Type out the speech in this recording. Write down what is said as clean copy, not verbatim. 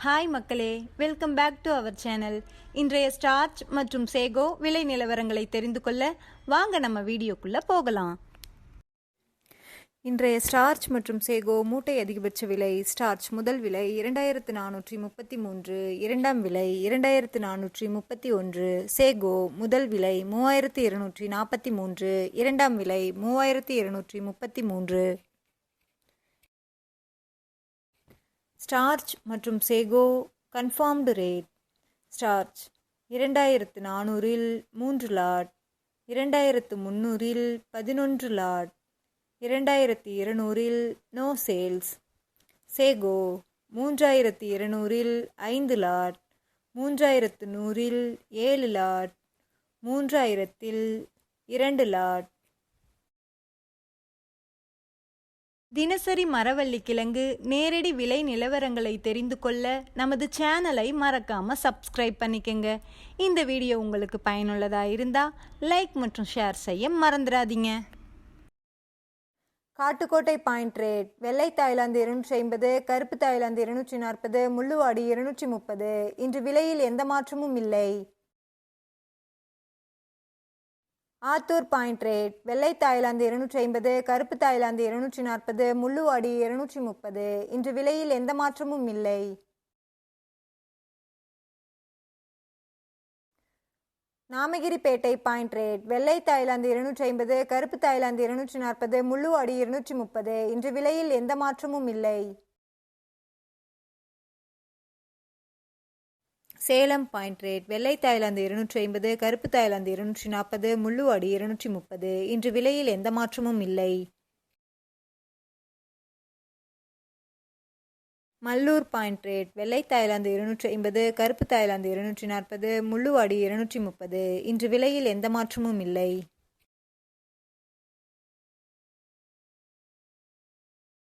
Hi மக்களே, welcome back to our channel. இன்றைய starch மற்றும் சேகோ விலை நிலவரங்களை தெரிந்து கொள்ள வாங்க நம்ம வீடியோக்குள்ளே போகலாம். இன்றைய ஸ்டார்ச் மற்றும் சேகோ மூட்டை அதிகபட்ச விலை. ஸ்டார்ச் முதல் விலை 2433, இரண்டாம் விலை 2431. சேகோ முதல் விலை 3243, இரண்டாம் விலை 3233. ஸ்டார்ச் மற்றும் sago confirmed rate. Starch 2400 3 lot, 2300 11 lot, 2200 no sales. Sago 3200 5 lot, 3100 7 lot, 3000 2 lot. தினசரி மரவள்ளி கிழங்கு நேரடி விலை நிலவரங்களை தெரிந்து கொள்ள நமது சேனலை மறக்காம சப்ஸ்கிரைப் பண்ணிக்கங்க. இந்த வீடியோ உங்களுக்கு பயனுள்ளதாக இருந்தால் லைக் மற்றும் ஷேர் செய்ய மறந்துடாதீங்க. Kattukottai point rate. வெள்ளை தாய்லாந்து 250, கருப்பு தாய்லாந்து 240, முள்ளுவாடி 230. இன்று விலையில் எந்த மாற்றமும் இல்லை. Attur point rate. வெள்ளை தாய்லாந்து 250, கருப்பு தாய்லாந்து 240, முள்ளுவாடி 230. இன்று விலையில் எந்த மாற்றமும் இல்லை. Namagiripettai point rate. வெள்ளை தாய்லாந்து 250, கருப்பு தாய்லாந்து 240, முள்ளுவாடி 230. இன்று விலையில் எந்த மாற்றமும் இல்லை. Salem point rate. வெள்ளை தாய்லாந்து 250, கருப்பு தாய்லாந்து 240, முள்ளுவாடி 230. இன்று விலையில் எந்த மாற்றமும் இல்லை. Mallur point rate. வெள்ளை தாய்லாந்து 250, கருப்பு தாய்லாந்து 240, முள்ளுவாடி 230. இன்று விலையில் எந்த மாற்றமும் இல்லை.